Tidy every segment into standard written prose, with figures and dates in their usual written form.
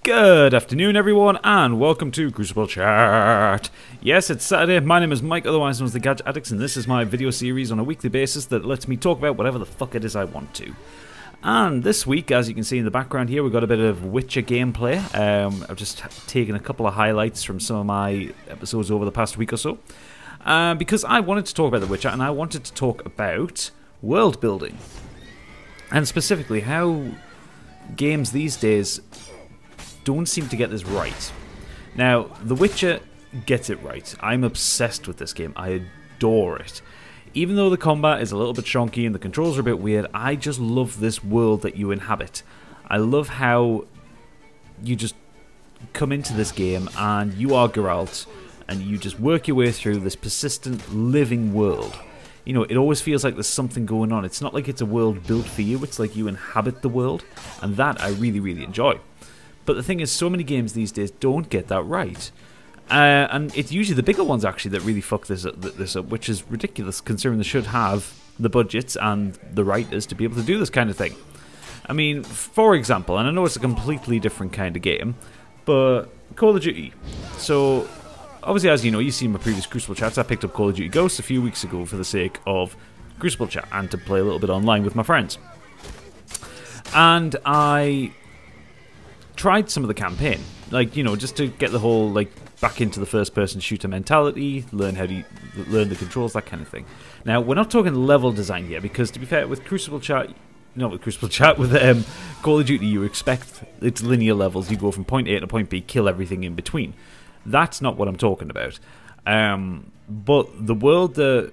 Good afternoon, everyone, and welcome to Crucible Chat. Yes, it's Saturday. My name is Mike, otherwise known as the Gadget Addicts, and this is my video series on a weekly basis that lets me talk about whatever the fuck it is I want to. And this week, as you can see in the background here, we've got a bit of Witcher gameplay. I've just taken a couple of highlights from some of my episodes over the past week or so, because I wanted to talk about The Witcher, and I wanted to talk about world building, and specifically how games these days don't seem to get this right. Now, The Witcher gets it right. I'm obsessed with this game. I adore it. Even though the combat is a little bit chonky and the controls are a bit weird, I just love this world that you inhabit. I love how you just come into this game and you are Geralt and you just work your way through this persistent living world. You know, it always feels like there's something going on. It's not like it's a world built for you, it's like you inhabit the world, and that I really, really enjoy. But the thing is, so many games these days don't get that right. And it's usually the bigger ones, actually, that really fuck this up, which is ridiculous, considering they should have the budgets and the writers to be able to do this kind of thing. I mean, for example, and I know it's a completely different kind of game, but Call of Duty. So, obviously, as you know, you've seen my previous Crucible chats, I picked up Call of Duty Ghosts a few weeks ago for the sake of Crucible chat and to play a little bit online with my friends. And I tried some of the campaign, like, you know, just to get the whole, like, back into the first-person shooter mentality, learn the controls, that kind of thing. Now, we're not talking level design here, because to be fair, with Crucible chat, with Call of Duty, you expect it's linear levels. You go from point A to point B, kill everything in between. That's not what I'm talking about. But the world that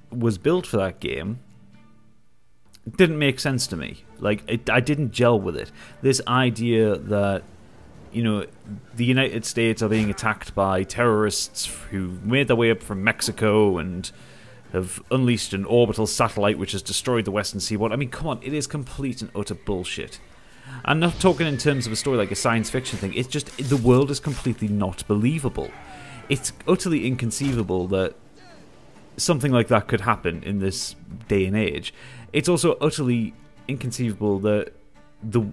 was built for that game didn't make sense to me. Like, I didn't gel with it. This idea that, you know, the United States are being attacked by terrorists who made their way up from Mexico and have unleashed an orbital satellite which has destroyed the Western Seaboard. I mean, come on, it is complete and utter bullshit. I'm not talking in terms of a story like a science fiction thing. It's just, the world is completely not believable. It's utterly inconceivable that something like that could happen in this day and age. It's also utterly inconceivable that the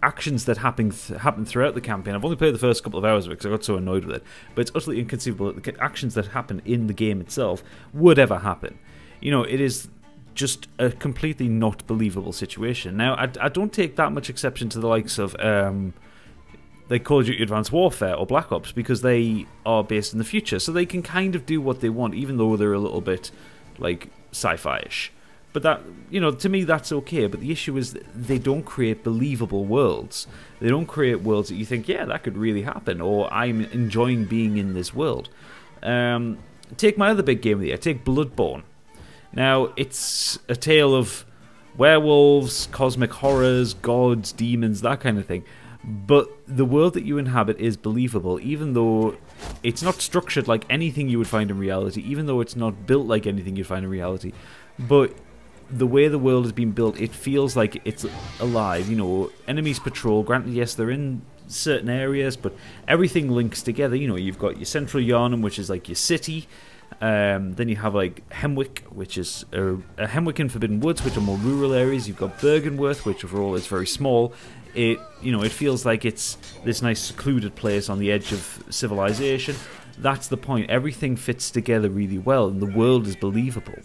actions that happen throughout the campaign, I've only played the first couple of hours of it because I got so annoyed with it, but it's utterly inconceivable that the actions that happen in the game itself would ever happen. You know, it is just a completely not believable situation. Now, I don't take that much exception to the likes of like Call of Duty Advanced Warfare or Black Ops, because they are based in the future, so they can kind of do what they want, even though they're a little bit, like, sci-fi-ish. But that, you know, to me that's okay, but the issue is they don't create believable worlds. They don't create worlds that you think, yeah, that could really happen, or I'm enjoying being in this world. Take my other big game of the year, take Bloodborne. Now, it's a tale of werewolves, cosmic horrors, gods, demons, that kind of thing. But the world that you inhabit is believable, even though it's not structured like anything you would find in reality, even though it's not built like anything you'd find in reality. But the way the world has been built, it feels like it's alive. You know, enemies patrol. Granted, yes, they're in certain areas, but everything links together. You know, you've got your central Yharnam, which is like your city. Then you have like Hemwick, which is Hemwick and Forbidden Woods, which are more rural areas. You've got Bergenworth, which overall is very small. It feels like it's this nice secluded place on the edge of civilization. That's the point. Everything fits together really well, and the world is believable.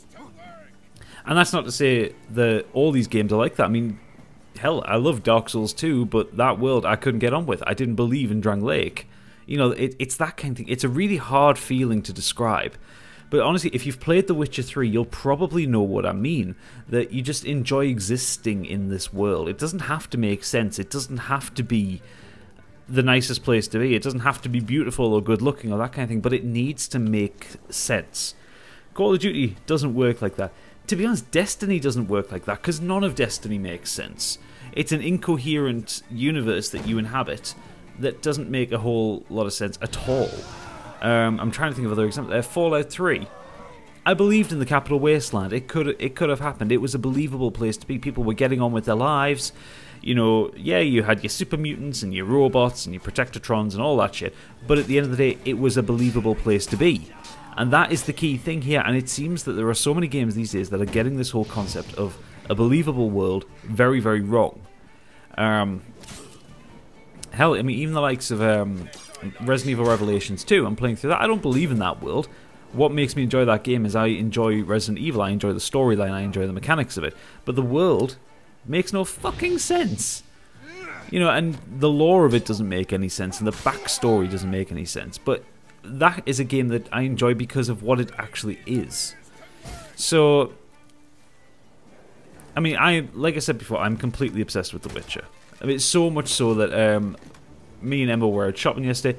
And that's not to say that all these games are like that. I mean, hell, I love Dark Souls 2, but that world I couldn't get on with. I didn't believe in Drang Lake. You know, it's that kind of thing. It's a really hard feeling to describe. But honestly, if you've played The Witcher 3, you'll probably know what I mean. That you just enjoy existing in this world. It doesn't have to make sense. It doesn't have to be the nicest place to be. It doesn't have to be beautiful or good looking or that kind of thing. But it needs to make sense. Call of Duty doesn't work like that. To be honest, Destiny doesn't work like that, because none of Destiny makes sense. It's an incoherent universe that you inhabit that doesn't make a whole lot of sense at all. I'm trying to think of other examples. Fallout 3. I believed in the Capital Wasteland. It could have happened. It was a believable place to be. People were getting on with their lives. You know, yeah, you had your super mutants and your robots and your Protectotrons and all that shit, but at the end of the day, it was a believable place to be. And that is the key thing here, and it seems that there are so many games these days that are getting this whole concept of a believable world very, very wrong. Hell, I mean, even the likes of Resident Evil Revelations 2, I'm playing through that. I don't believe in that world. What makes me enjoy that game is I enjoy Resident Evil, I enjoy the storyline, I enjoy the mechanics of it. But the world makes no fucking sense. You know, and the lore of it doesn't make any sense, and the backstory doesn't make any sense. But that is a game that I enjoy because of what it actually is. So, I mean, like I said before, I'm completely obsessed with The Witcher. I mean, so much so that me and Emma were out shopping yesterday.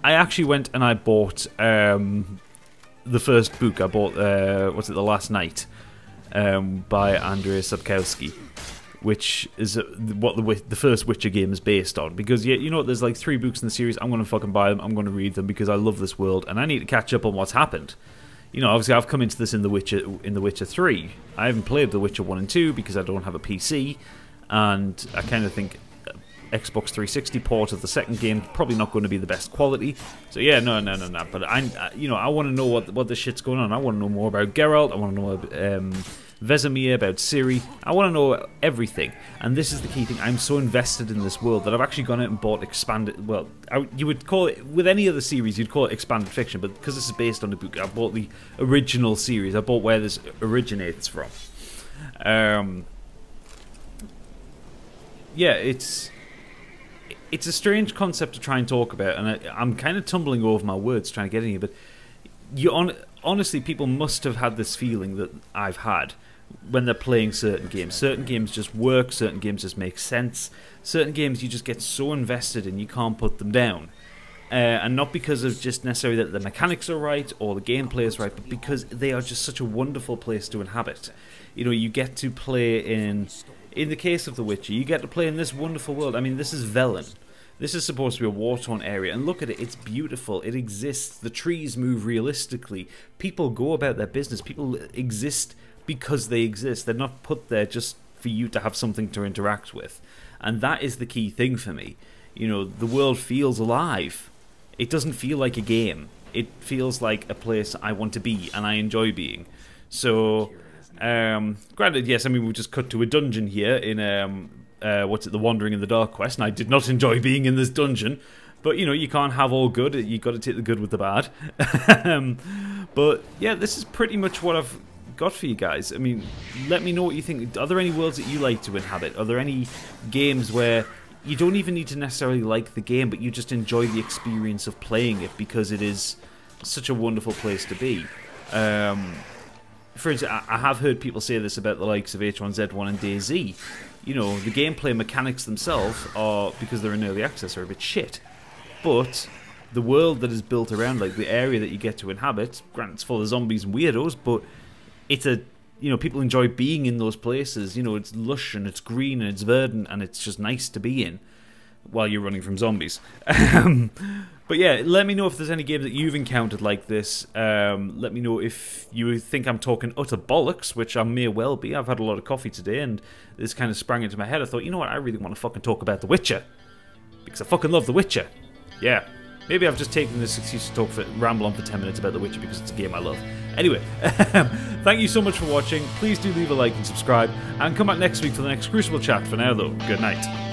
I actually went and I bought the first book. I bought, what's it, The Last Night, by Andrzej Sapkowski, which is what the first Witcher game is based on. Because, yeah, you know, there's like 3 books in the series. I'm going to fucking buy them. I'm going to read them because I love this world and I need to catch up on what's happened. You know, obviously I've come into this in The Witcher 3. I haven't played The Witcher 1 and 2 because I don't have a PC, and I kind of think Xbox 360 port of the second game probably not going to be the best quality. So yeah, no. But you know, I want to know what this shit's going on. I want to know more about Geralt. I want to know about Vesemir, about Ciri. I want to know everything. And this is the key thing. I'm so invested in this world that I've actually gone out and bought expanded. Well, you would call it, with any other series, you'd call it expanded fiction. But because this is based on the book, I bought the original series. I bought where this originates from. Yeah, it's a strange concept to try and talk about, and I'm kind of tumbling over my words trying to get in here, but honestly, people must have had this feeling that I've had when they're playing certain games. Certain games just work, certain games just make sense, certain games you just get so invested in you can't put them down. And not because of just necessarily that the mechanics are right or the gameplay is right, but because they are just such a wonderful place to inhabit. You know, you get to play in the case of The Witcher, you get to play in this wonderful world. I mean, this is Velen. This is supposed to be a war-torn area, and look at it, it's beautiful, it exists, the trees move realistically, people go about their business, people exist because they exist, they're not put there just for you to have something to interact with. And that is the key thing for me. You know, the world feels alive. It doesn't feel like a game. It feels like a place I want to be, and I enjoy being. So, granted, yes, I mean, we just cut to a dungeon here in, The Wandering in the Dark quest, and I did not enjoy being in this dungeon. But, you know, you can't have all good. You got to take the good with the bad. But, yeah, this is pretty much what I've got for you guys. I mean, let me know what you think. Are there any worlds that you like to inhabit? Are there any games where you don't even need to necessarily like the game, but you just enjoy the experience of playing it because it is such a wonderful place to be? For instance, I have heard people say this about the likes of H1Z1 and DayZ. You know, the gameplay mechanics themselves are, because they're in early access, are a bit shit. But the world that is built around, like the area that you get to inhabit, granted it's full of zombies and weirdos, but it's a, you know, people enjoy being in those places. You know, it's lush and it's green and it's verdant and it's just nice to be in while you're running from zombies. But yeah, let me know if there's any games that you've encountered like this. Let me know if you think I'm talking utter bollocks, which I may well be. I've had a lot of coffee today and this kind of sprang into my head. I thought, you know what, I really want to fucking talk about The Witcher. Because I fucking love The Witcher. Yeah. Maybe I've just taken this excuse to ramble on for 10 minutes about The Witcher because it's a game I love. Anyway, thank you so much for watching. Please do leave a like and subscribe. And come back next week for the next Crucible chat. For now, though, good night.